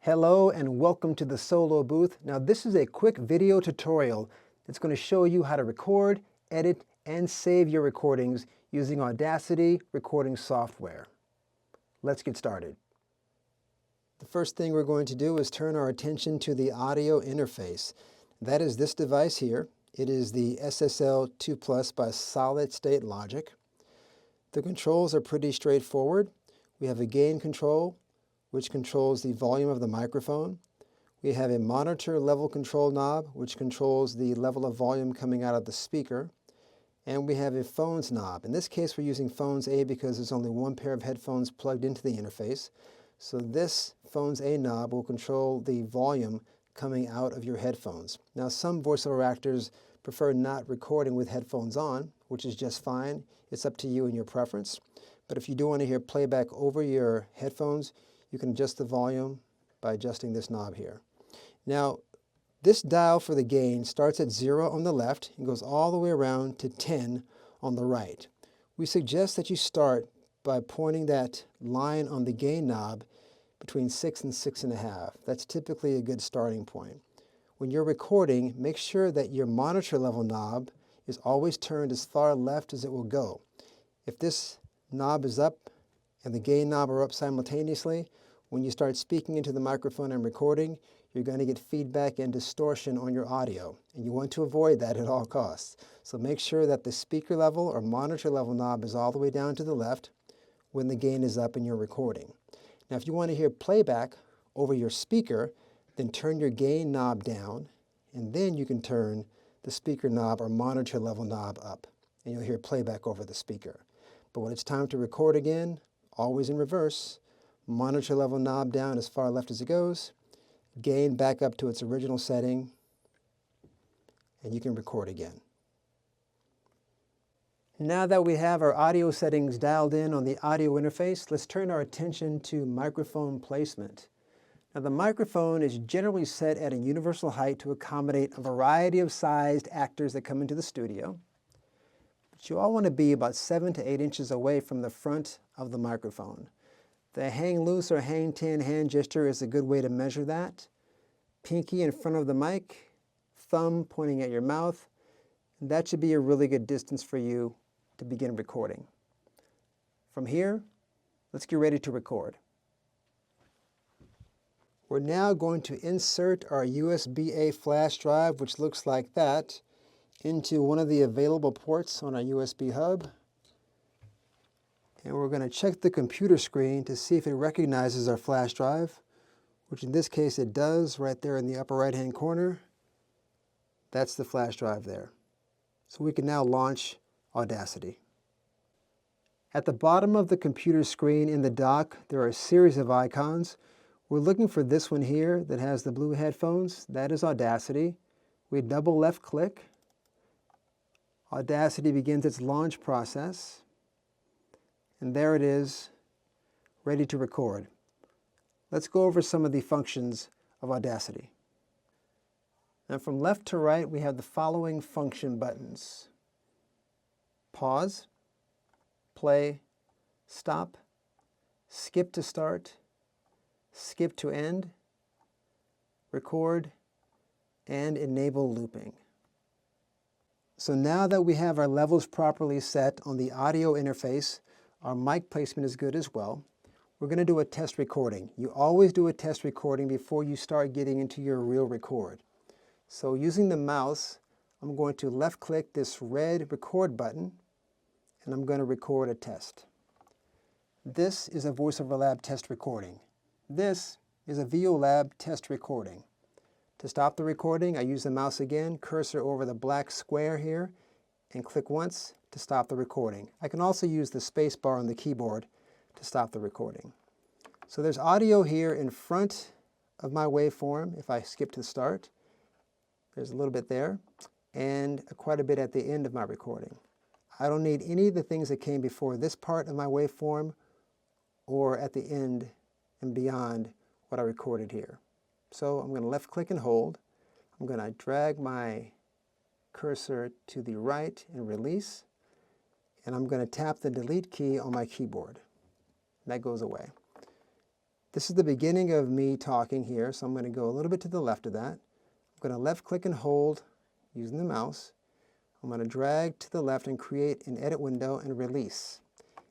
Hello and welcome to the Solo Booth. Now this is a quick video tutorial that's going to show you how to record, edit, and save your recordings using Audacity recording software. Let's get started. The first thing we're going to do is turn our attention to the audio interface. That is this device here. It is the SSL 2 Plus by Solid State Logic. The controls are pretty straightforward. We have a gain control, which controls the volume of the microphone. We have a monitor level control knob, which controls the level of volume coming out of the speaker. And we have a phones knob. In this case, we're using phones A because there's only one pair of headphones plugged into the interface. So this phones A knob will control the volume coming out of your headphones. Now, some voiceover actors prefer not recording with headphones on, which is just fine. It's up to you and your preference. But if you do want to hear playback over your headphones, you can adjust the volume by adjusting this knob here. Now, this dial for the gain starts at 0 on the left and goes all the way around to 10 on the right. We suggest that you start by pointing that line on the gain knob between 6 and 6.5. That's typically a good starting point. When you're recording, make sure that your monitor level knob is always turned as far left as it will go. If this knob is up and the gain knob are up simultaneously, when you start speaking into the microphone and recording, you're going to get feedback and distortion on your audio, and you want to avoid that at all costs. So make sure that the speaker level or monitor level knob is all the way down to the left when the gain is up in your recording. Now, if you want to hear playback over your speaker, then turn your gain knob down, and then you can turn the speaker knob or monitor level knob up, and you'll hear playback over the speaker. But when it's time to record again, always in reverse, monitor level knob down as far left as it goes, gain back up to its original setting, and you can record again. Now that we have our audio settings dialed in on the audio interface, let's turn our attention to microphone placement. Now, the microphone is generally set at a universal height to accommodate a variety of sized actors that come into the studio. But you all want to be about 7 to 8 inches away from the front of the microphone. The hang loose or hang 10 hand gesture is a good way to measure that. Pinky in front of the mic, thumb pointing at your mouth. That should be a really good distance for you to begin recording. From here, let's get ready to record. We're now going to insert our USB-A flash drive, which looks like that, into one of the available ports on our USB hub. And we're going to check the computer screen to see if it recognizes our flash drive, which in this case it does right there in the upper right hand corner. That's the flash drive there. So we can now launch Audacity. At the bottom of the computer screen in the dock, there are a series of icons. We're looking for this one here that has the blue headphones. That is Audacity. We double left click. Audacity begins its launch process. And there it is, ready to record. Let's go over some of the functions of Audacity. Now, from left to right, we have the following function buttons: pause, play, stop, skip to start, skip to end, record, and enable looping. So now that we have our levels properly set on the audio interface, our mic placement is good as well. We're going to do a test recording. You always do a test recording before you start getting into your real record. So using the mouse, I'm going to left click this red record button, and I'm going to record a test. This is a Voiceover Lab test recording. This is a VO Lab test recording. To stop the recording, I use the mouse again, cursor over the black square here, and click once to stop the recording. I can also use the space bar on the keyboard to stop the recording. So there's audio here in front of my waveform. If I skip to start, there's a little bit there, and quite a bit at the end of my recording. I don't need any of the things that came before this part of my waveform or at the end and beyond what I recorded here. So I'm going to left click and hold. I'm going to drag my cursor to the right and release, and I'm going to tap the delete key on my keyboard. That goes away. This is the beginning of me talking here, so I'm going to go a little bit to the left of that. I'm going to left click and hold using the mouse. I'm going to drag to the left and create an edit window and release.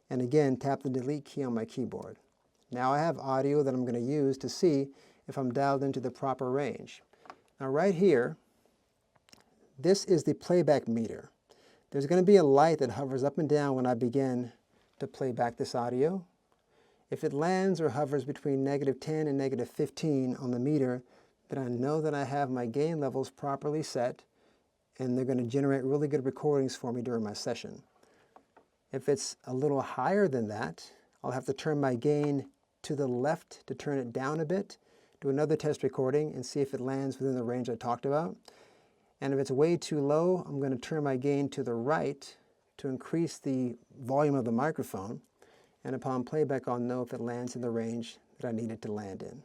And again, tap the delete key on my keyboard. Now I have audio that I'm going to use to see if I'm dialed into the proper range. Now right here, this is the playback meter. There's going to be a light that hovers up and down when I begin to play back this audio. If it lands or hovers between -10 and -15 on the meter, then I know that I have my gain levels properly set, and they're going to generate really good recordings for me during my session. If it's a little higher than that, I'll have to turn my gain to the left to turn it down a bit, do another test recording, and see if it lands within the range I talked about. And if it's way too low, I'm going to turn my gain to the right to increase the volume of the microphone. And upon playback, I'll know if it lands in the range that I need it to land in.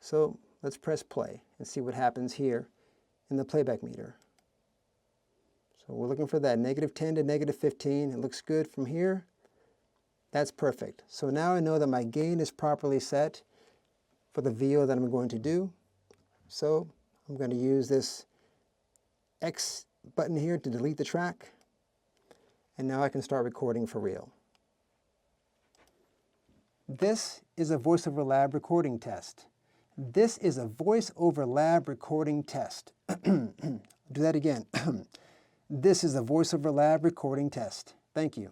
So let's press play and see what happens here in the playback meter. So we're looking for that -10 to -15. It looks good from here. That's perfect. So now I know that my gain is properly set for the VO that I'm going to do. So I'm going to use this X button here to delete the track. And now I can start recording for real. This is a VoiceOver Lab recording test. This is a VoiceOver Lab recording test. Do that again. This is a VoiceOver Lab recording test. Thank you.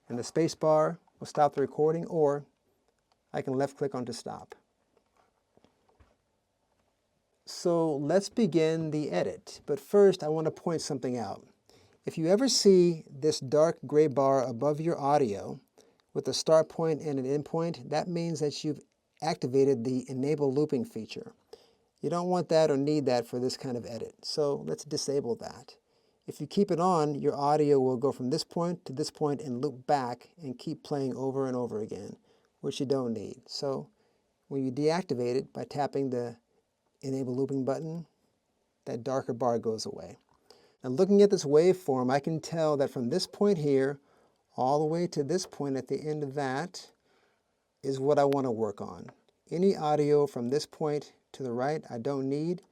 And the space bar will stop the recording, or I can left click on to stop. So let's begin the edit. But first, I want to point something out. If you ever see this dark gray bar above your audio with a start point and an end point, that means that you've activated the enable looping feature. You don't want that or need that for this kind of edit. So let's disable that. If you keep it on, your audio will go from this point to this point and loop back and keep playing over and over again, which you don't need. So when you deactivate it by tapping the enable looping button, that darker bar goes away. Now looking at this waveform, I can tell that from this point here all the way to this point at the end of that is what I want to work on. Any audio from this point to the right I don't need,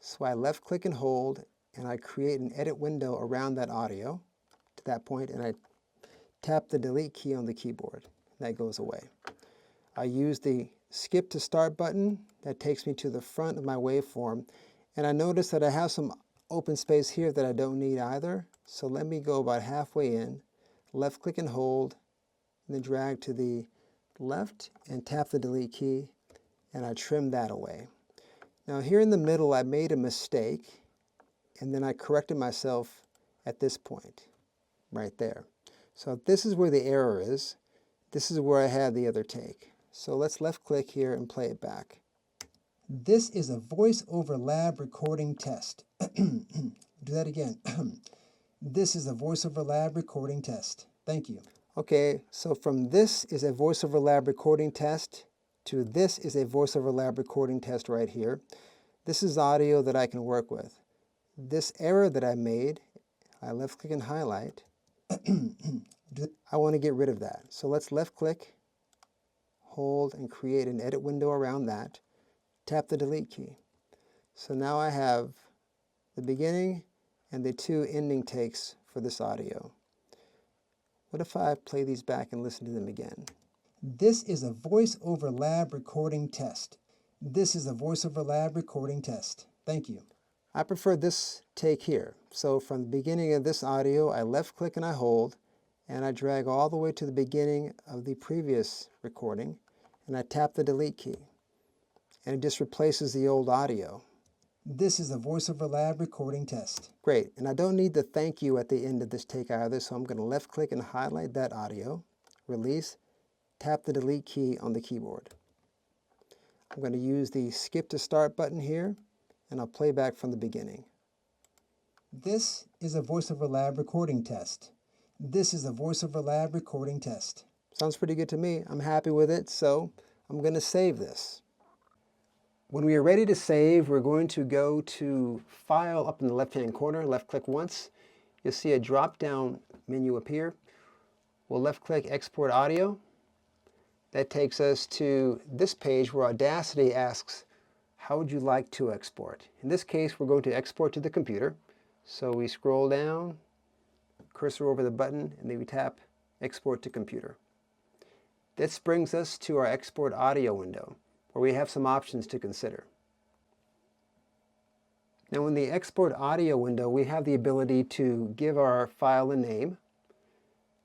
so I left click and hold and I create an edit window around that audio to that point, and I tap the delete key on the keyboard. That goes away. I use the skip to start button. That takes me to the front of my waveform, and I notice that I have some open space here that I don't need either. So let me go about halfway in, left click and hold, and then drag to the left and tap the delete key, and I trim that away. Now here in the middle I made a mistake, and then I corrected myself at this point, right there. So this is where the error is. This is where I had the other take. So let's left click here and play it back. This is a VoiceOver Lab recording test. Do that again. This is a VoiceOver Lab recording test. Thank you. Okay, so from this is a VoiceOver Lab recording test to this is a VoiceOver Lab recording test right here. This is audio that I can work with. This error that I made, I left click and highlight. I want to get rid of that. So let's left click, hold, and create an edit window around that. Tap the delete key. So now I have the beginning and the two ending takes for this audio. What if I play these back and listen to them again? This is a VoiceOver Lab recording test. This is a VoiceOver Lab recording test. Thank you. I prefer this take here. So from the beginning of this audio, I left click and I hold, and I drag all the way to the beginning of the previous recording, and I tap the delete key. And it just replaces the old audio. This is a VoiceOver Lab recording test. Great, and I don't need the thank you at the end of this take either, so I'm going to left click and highlight that audio, release, tap the delete key on the keyboard. I'm going to use the skip to start button here, and I'll play back from the beginning. This is a VoiceOver Lab recording test. This is a VoiceOver Lab recording test. Sounds pretty good to me. I'm happy with it, so I'm going to save this. When we are ready to save, we're going to go to File up in the left-hand corner, left click once. You'll see a drop-down menu appear. We'll left click Export Audio, That takes us to this page where Audacity asks, how would you like to export? In this case, we're going to export to the computer. So we scroll down, cursor over the button, and then we tap Export to Computer. This brings us to our Export Audio window, where we have some options to consider. Now in the Export Audio window, we have the ability to give our file a name,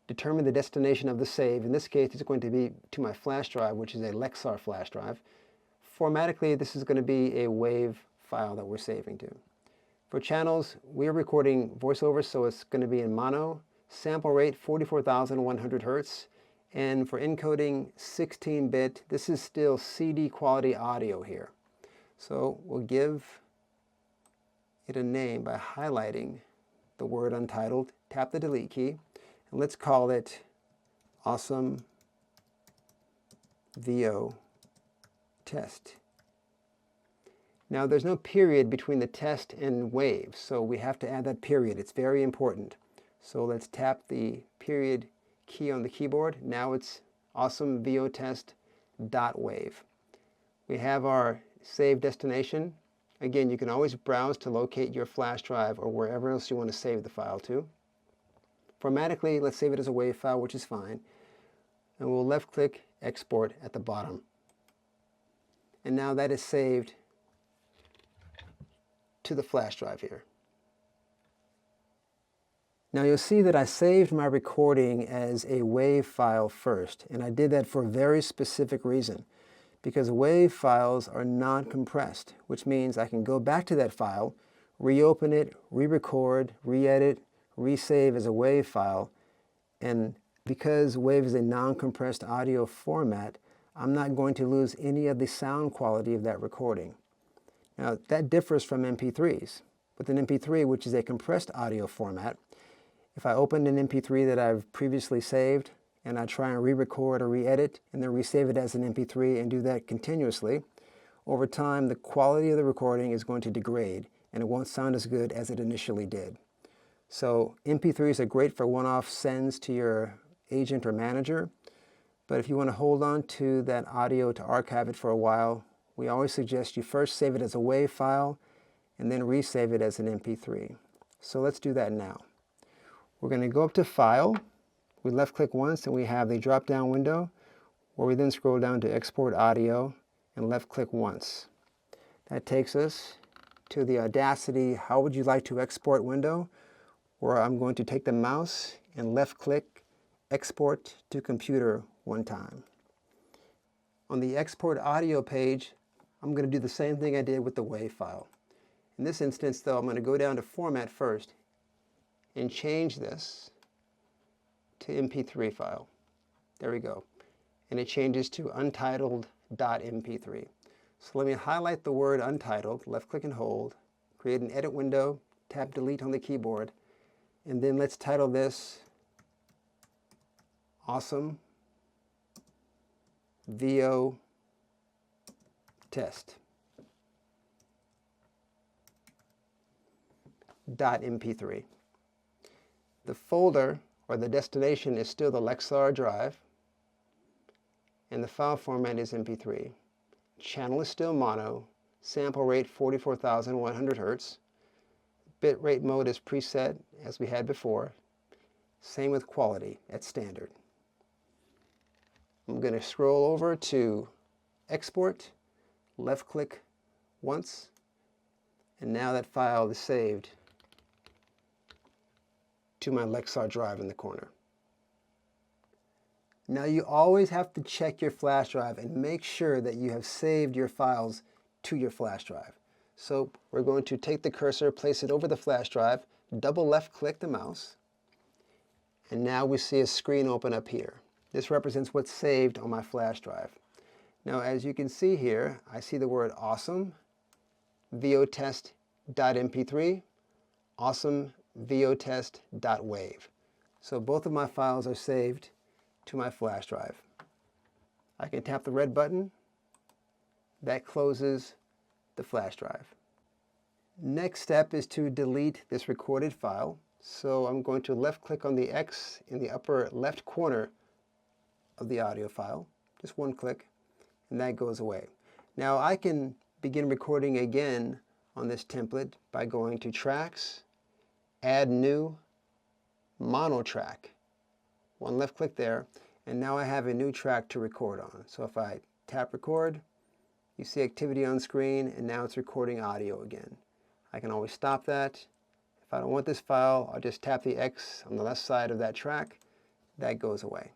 determine the destination of the save. In this case, it's going to be to my flash drive, which is a Lexar flash drive. Formatically, this is going to be a WAV file that we're saving to. For channels, we're recording voiceover, so it's going to be in mono, sample rate 44,100 Hertz, and for encoding 16-bit, this is still CD quality audio here. So we'll give it a name by highlighting the word untitled, tap the delete key, and let's call it Awesome VO Test. Now there's no period between the test and wave, so we have to add that period. It's very important. So let's tap the period key on the keyboard. Now it's Awesome VO Test .wave. We have our save destination. Again, you can always browse to locate your flash drive or wherever else you want to save the file to. Formatically, let's save it as a WAV file, which is fine. And we'll left-click Export at the bottom. And now that is saved to the flash drive here. Now you'll see that I saved my recording as a WAV file first, and I did that for a very specific reason, because WAV files are non-compressed, which means I can go back to that file, reopen it, re-record, re-edit, resave as a WAV file, and because WAV is a non-compressed audio format, I'm not going to lose any of the sound quality of that recording. Now that differs from MP3s. With an MP3, which is a compressed audio format, if I open an MP3 that I've previously saved and I try and re-record or re-edit and then resave it as an MP3 and do that continuously, over time the quality of the recording is going to degrade and it won't sound as good as it initially did. So MP3s are great for one-off sends to your agent or manager, but if you want to hold on to that audio to archive it for a while, we always suggest you first save it as a WAV file and then resave it as an MP3. So let's do that now. We're going to go up to File, we left-click once and we have the drop-down window where we then scroll down to Export Audio and left-click once. That takes us to the Audacity How Would You Like to Export window, where I'm going to take the mouse and left-click Export to Computer one time. On the Export Audio page, I'm going to do the same thing I did with the WAV file. In this instance, though, I'm going to go down to Format first and change this to MP3 file. There we go. And it changes to untitled.mp3. So let me highlight the word untitled, left-click and hold, create an edit window, tap delete on the keyboard, and then let's title this Awesome VO Test .mp3. The folder or the destination is still the Lexar drive, and the file format is MP3. Channel is still mono, sample rate 44,100 Hertz. Bitrate mode is preset as we had before. Same with quality at standard. I'm going to scroll over to Export, left-click once, and now that file is saved to my Lexar drive in the corner. Now you always have to check your flash drive and make sure that you have saved your files to your flash drive. So we're going to take the cursor, place it over the flash drive, double left-click the mouse, and now we see a screen open up here. This represents what's saved on my flash drive. Now as you can see here, I see the word Awesome VOTest.mp3, Awesome VOTest.wave. So both of my files are saved to my flash drive. I can tap the red button. That closes the flash drive. Next step is to delete this recorded file. So I'm going to left click on the X in the upper left corner of the audio file. just one click, and that goes away. Now I can begin recording again on this template by going to Tracks, Add New, Mono Track. One left click there, and now I have a new track to record on. So if I tap record, you see activity on screen, and now it's recording audio again. I can always stop that. If I don't want this file, I'll just tap the X on the left side of that track. That goes away.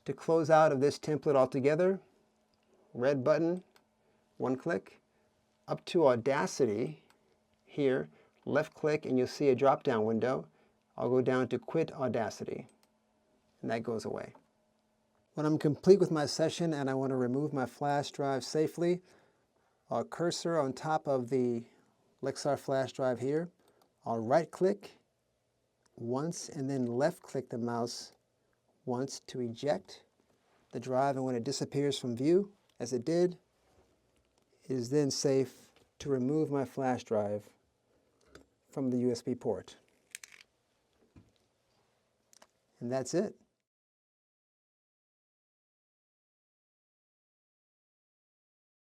To close out of this template altogether, red button, one click, up to Audacity here, left click, and you'll see a drop-down window. I'll go down to Quit Audacity, and that goes away. When I'm complete with my session and I want to remove my flash drive safely, I'll cursor on top of the Lexar flash drive here. I'll right-click once and then left-click the mouse once to eject the drive, and when it disappears from view, as it did, it is then safe to remove my flash drive from the USB port. And that's it.